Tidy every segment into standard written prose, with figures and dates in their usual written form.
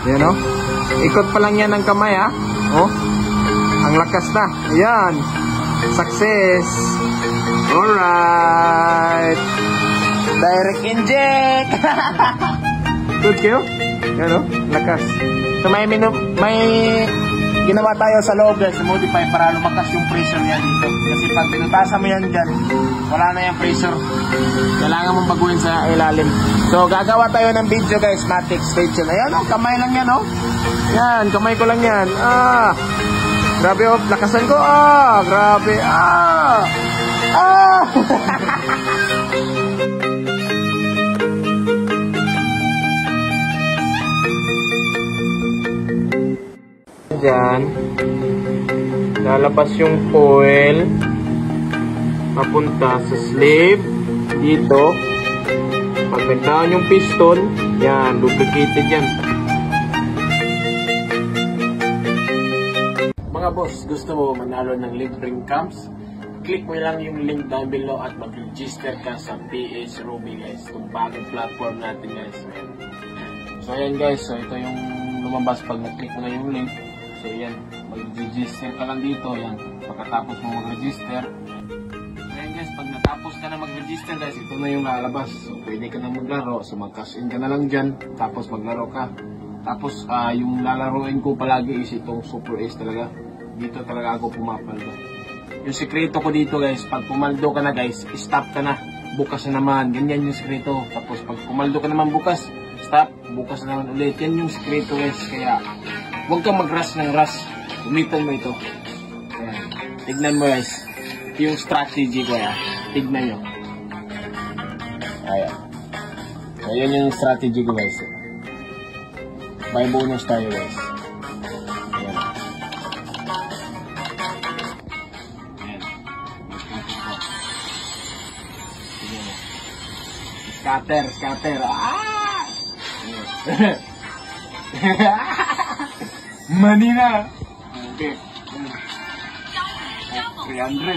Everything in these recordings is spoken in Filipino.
Yan, oh. Ikot pa lang yan ng kamay, ha. Oh. Ang lakas na. Ayan. Success. Alright. Direct inject. Good kayo? Yan, oh. Lakas. So, may ginawa tayo sa loob guys, modify para lumakas yung pressure yan dito. Kasi pag pinutasan mo yan dyan, wala na yung pressure. Kailangan mong baguhin sa ilalim. So, gagawa tayo ng video guys, Matic Station. Ayan, oh, kamay lang yan, oh. Yan, kamay ko lang yan. Ah, grabe, oh, lakasan ko. Ah, grabe. Ah, ah. Diyan, lalabas yung foil papunta sa sleeve dito. Pag nagdaan yung piston, yan, lubricated yan. Mga boss, gusto mo manalo ng libreng cams? Click mo lang yung link down below at mag-register ka sa PH Ruby guys, itong bagong platform natin guys. So ayan guys, so ito yung lumabas pag nag-click mo na yung link. So yan, mag-register ka lang dito, yan, pagkatapos mo mag-register. So yan guys, pag natapos ka na mag-register guys, ito na yung lalabas. So pwede ka na maglaro, so mag-cash in ka na lang dyan, tapos maglaro ka. Tapos yung lalaroin ko palagi is itong Super Ace talaga. Dito talaga ako pumapaldo. Yung sikreto ko dito guys, pag pumaldo ka na guys, stop ka na, bukas na naman, ganyan yung sikreto. Tapos pag pumaldo ka naman bukas, stop, bukas na naman ulit. Yan yung sikreto guys, kaya huwag kang mag-rush ng rush. Umitan mo ito. Ayan. Tignan mo guys. Yung strategy ko yan. Tignan nyo. Ayan. Ayan yung strategy ko guys. May bonus tayo guys. Ayan. Ayan. Scatter, scatter. Ah! Manina. Okay. 300.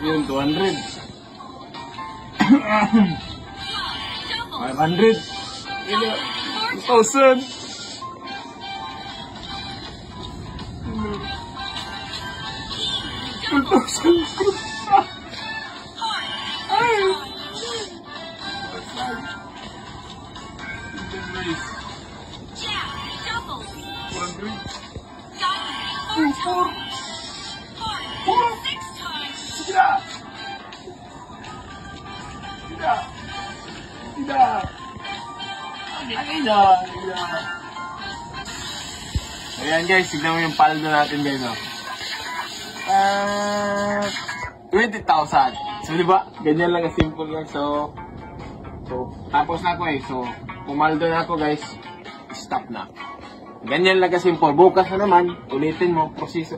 Yun, 200. 500. 2,000. 2,000. Ayan guys, tignan mo yung paldo natin guys, oh. 20,000. So diba, ganyan lang simple guys. So tapos na ako eh. So pumaldo na ako guys, stop na. Ganyan lang simple. Bukas na naman, ulitin mo, proseso.